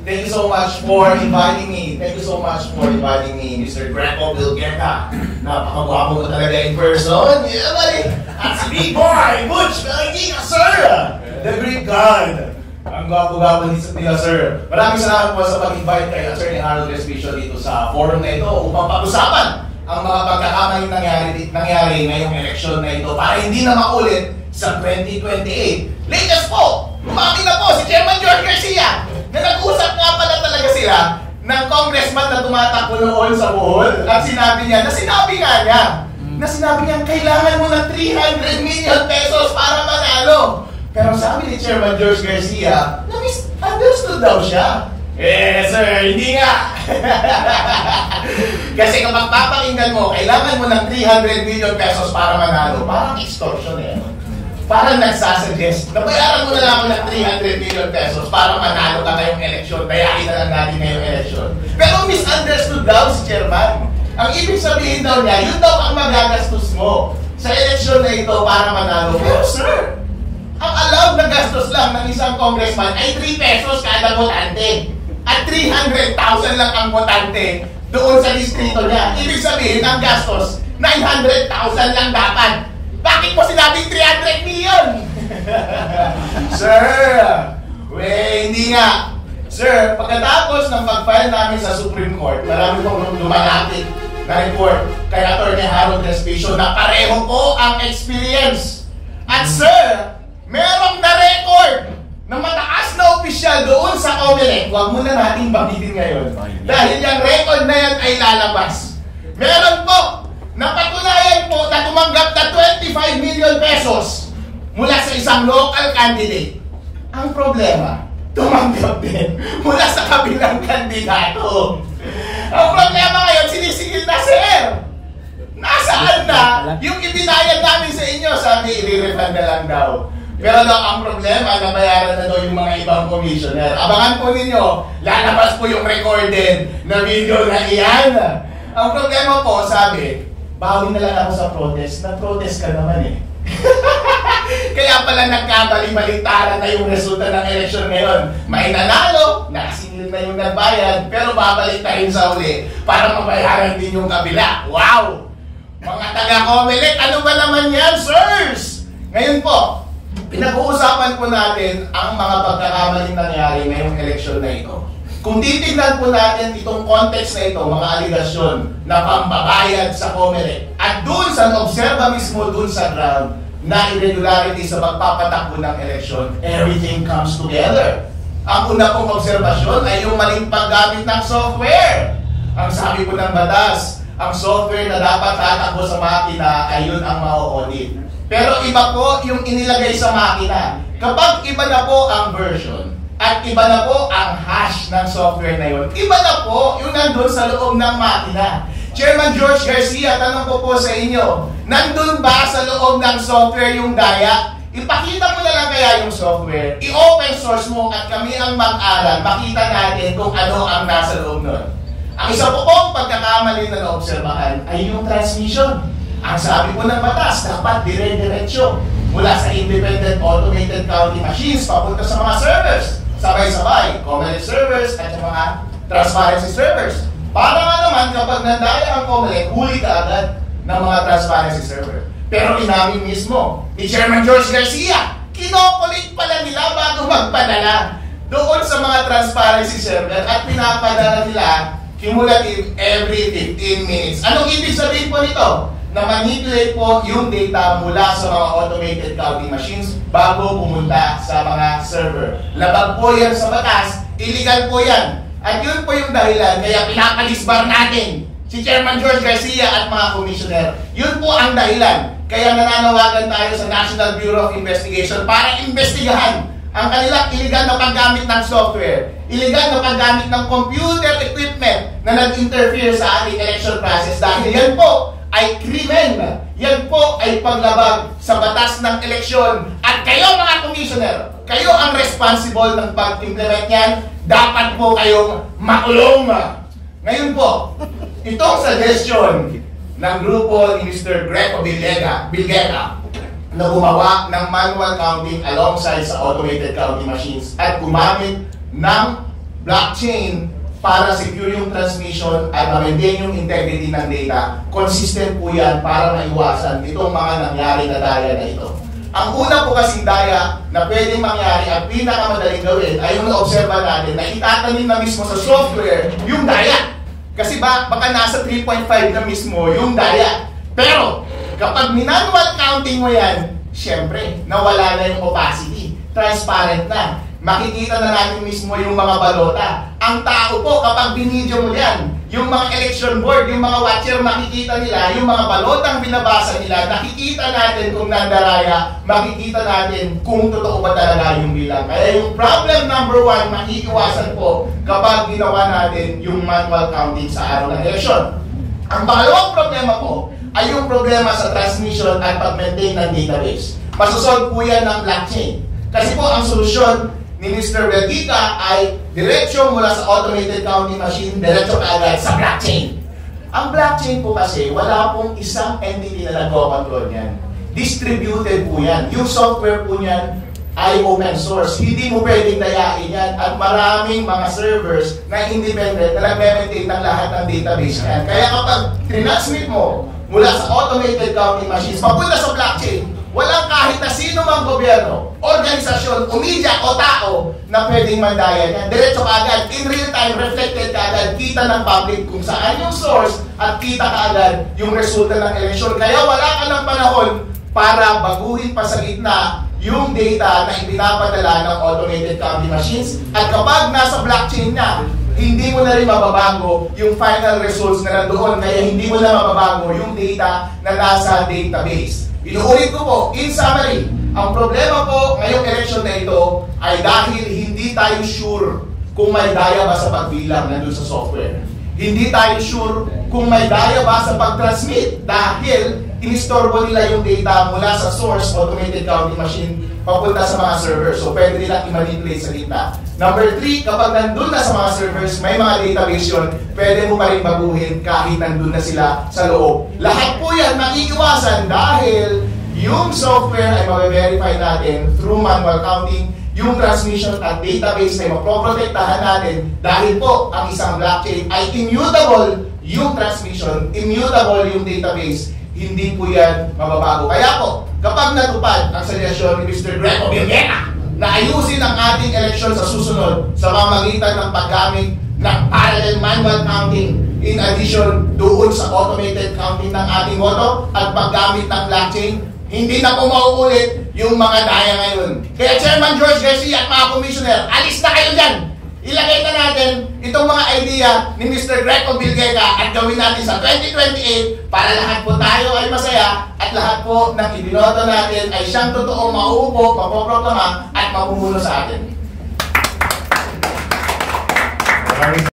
Thank you so much for inviting me. Thank you so much for inviting me, Mr. Greco Bilgueta. Napakagwapo mo talaga in person. Yeah, buddy. At si Big Boy, Butch Belgica, sir. The Greek God. Ang gwapo-gwapo nila, sir. Maraming salamat po sa pag-invite kay Attorney Harold Respicio dito sa forum na ito upang pag-usapan ang mga pagkakamaling nangyari ngayong eleksyon na ito para hindi na maulit sa 2028. Latest po, umami na po si Chairman George Garcia na nag-usap nga pala talaga sila ng congressman na tumatakbo noon sa Bohol at sinabi nga niya kailangan mo ng 300 million pesos para manalo. Pero sabi ni Chairman George Garcia, na-misunderstood daw siya. Sir, hindi nga. Kasi kapag papakinggan mo, kailangan mo ng 300 million pesos para manalo. Parang extortion eh. Parang nagsasuggest, nabayaran mo na lang ako ng 300 million pesos para manalo ka ngayong eleksyon. Bayarin na lang natin ngayong eleksyon. Pero misunderstood daw si Chairman. Ang ibig sabihin daw niya, yun daw ang magagastos mo sa eleksyon na ito para manalo. Pero sir, ang allowed na gastos lang ng isang congressman ay 3 pesos kada botante. At 300,000 lang ang botante doon sa distrito niya. Ibig sabihin, ang gastos, 900,000 lang dapat. Bakit mo sinabing 300 million? Sir, hindi nga. Sir, pagkatapos ng pag-file namin sa Supreme Court, marami pong lumalapit na report kay Attorney Harold Respicio na pareho po ang experience. At sir, merong na-record na mataas na opisyal doon sa COMELEC. Huwag muna nating banggitin ngayon. Dahil yung record na yan ay lalabas. Meron po, napatunayan po na tumanggap na 25 million pesos mula sa isang local candidate. Ang problema, tumanggap din mula sa kabilang kandidato. Ang problema ngayon, sinisigil na sir. Nasaan na yung ibinayad namin sa inyo? Sabi, i-refund na lang daw. Pero daw ang problema, nabayaran na daw yung mga ibang commissioner. Abangan po ninyo, lalabas po yung recorded na video na iyan. Ang problema po, sabi, bawi na lang ako sa protest. Nag-protest ka naman eh. Kaya pala nagkabali-baliktaran na yung resulta ng eleksyon ngayon. May nanalo, nakasingil na yung nagbayad, pero babalik na rin sa uli para mabayaran din yung kabila. Wow! Mga taga-COMELEC, ano ba naman yan, sirs? Ngayon po, pinag-uusapan po natin ang mga pagkakamaling nangyari ngayong eleksyon na ito. Kung titignan po natin itong context na ito, mga aligasyon na pambabayad sa COMELEC at doon sa obserba mismo doon sa ground na irregularity sa pagpapatakbo ng eleksyon, everything comes together. Ang una pong obserbasyon ay yung maling paggamit ng software. Ang sabi po ng batas, ang software na dapat tatakbo sa makina ay yun ang ma-audit. Pero iba po yung inilagay sa makina. Kapag iba na po ang version at iba na po ang hash ng software na yun, iba na po yung nandun sa loob ng makina. Chairman George Garcia, tanong ko po sa inyo, nandun ba sa loob ng software yung daya? Ipakita mo na lang kaya yung software, i-open source mo at kami ang mag-aral, makita natin kung ano ang nasa loob nun. Ang isa po pong pagkakamali na naobserbahan ay yung transmission. Ang sabi po ng batas, dapat dire-diretso mula sa independent automated counting machines papunta sa mga servers. Sabay-sabay, COMELEC servers at mga transparency servers. Para nga naman kapag nandaya ang COMELEC, huli ka agad ng mga transparency server. Pero inamin mismo ni Chairman George Garcia, kinokulit pala nila bago magpadala doon sa mga transparency server at pinapadala nila cumulative every 15 minutes. Anong ibig sabihin po nito? Na manipulate po yung data mula sa mga automated counting machines bago pumunta sa mga server. Labag po yan sa batas, illegal po yan. At yun po yung dahilan kaya pinapalisbar natin si Chairman George Garcia at mga commissioner. Yun po ang dahilan kaya nananawagan tayo sa National Bureau of Investigation para investigahan ang kanilang illegal na paggamit ng software, illegal na paggamit ng computer equipment na nag-interfere sa ating election process dahil yan po ay krimen. Yan po ay paglabag sa batas ng eleksyon. At kayo mga commissioner, kayo ang responsible ng pag-implement yan. Dapat po kayong makulong. Ngayon po, itong suggestion ng grupo ni Mr. Greco Bilgueta na gumawa ng manual counting alongside sa automated counting machines at gumamit ng blockchain para secure yung transmission at ma-maintain yung integrity ng data. Consistent po yan para maiwasan itong mga nangyari na daya na ito. Ang una po kasing daya na pwedeng mangyari at pinakamadaling gawin ay yung na-observa natin na itatanim na mismo sa software yung daya. Kasi baka nasa 3.5 na mismo yung daya. Pero kapag manual counting mo yan, syempre, nawala na yung opacity. Transparent na. Makikita na natin mismo yung mga balota. Ang tao po, kapag binidyo mo yan, yung mga election board, yung mga watcher, makikita nila, yung mga balotang binabasa nila, nakikita natin kung nandaraya, makikita natin kung totoo ba talaga yung bilang. Kaya yung problem number 1, makiiwasan po kapag ginawa natin yung manual counting sa araw ng election. Ang pangalawang problema po ay yung problema sa transmission at pag-maintain ng database. Masosolve po yan ng blockchain. Kasi po ang solusyon ni Mr. Belgica ay diretsyo mula sa automated counting machine, diretsyo kaagad sa blockchain. Ang blockchain po kasi, wala pong isang entity na nagko-control yan. Distributed po yan. Yung software po yan ay open source. Hindi mo pwedeng dayain yan at maraming mga servers na independent na nag-maintain ng lahat ng database yan. Kaya kapag transmit mo mula sa automated counting machines papunta sa blockchain, walang kahit na sino mang gobyerno, organisasyon, o media o tao na pwedeng mandaya niyan. Diretso kaagad, in real time, reflected kaagad, kita ng public kung saan yung source at kita kaagad yung resulta ng eleksyon. Kaya wala ka ng panahon para baguhin pa sa gitna yung data na ipinapadala ng automated counting machines. At kapag nasa blockchain na, hindi mo na rin mababago yung final results na nandoon. Kaya hindi mo na mababago yung data na nasa database. Inuulit ko po, in summary, ang problema po ngayong election na ito ay dahil hindi tayo sure kung may daya ba sa pagbilang nandun sa software. Hindi tayo sure kung may daya ba sa pag-transmit dahil inistorbo nila yung data mula sa source automated counting machine papunta sa mga servers. So pwede nilang i-manipulate sa data. Number 3, kapag nandun na sa mga servers, may mga database yun, pwede mo pa rin baguhin kahit nandun na sila sa loob. Lahat po yan maiiwasan dahil yung software ay ma-verify natin through manual counting, yung transmission at database ay maproprotektahan natin dahil po ang isang blockchain ay immutable yung transmission, immutable yung database, hindi po yan mababago. Kaya po, kapag natupad ang suggestion ni Mr. Greco Villela na ayusin ang ating eleksyon sa susunod sa pamamagitan ng paggamit ng parallel manual counting in addition doon sa automated counting ng ating voto at paggamit ng blockchain, hindi na po mauulit yung mga daya ngayon. Kaya Chairman George Garcia at mga commissioner, alis na kayo dyan! Ilagay na natin itong mga idea ni Mr. Greco Villela at gawin natin sa 2028 para lahat po tayo ay masaya at lahat po ng ibinoto natin ay siyang totoong mauupo, mapoproklama at mamumuno sa atin.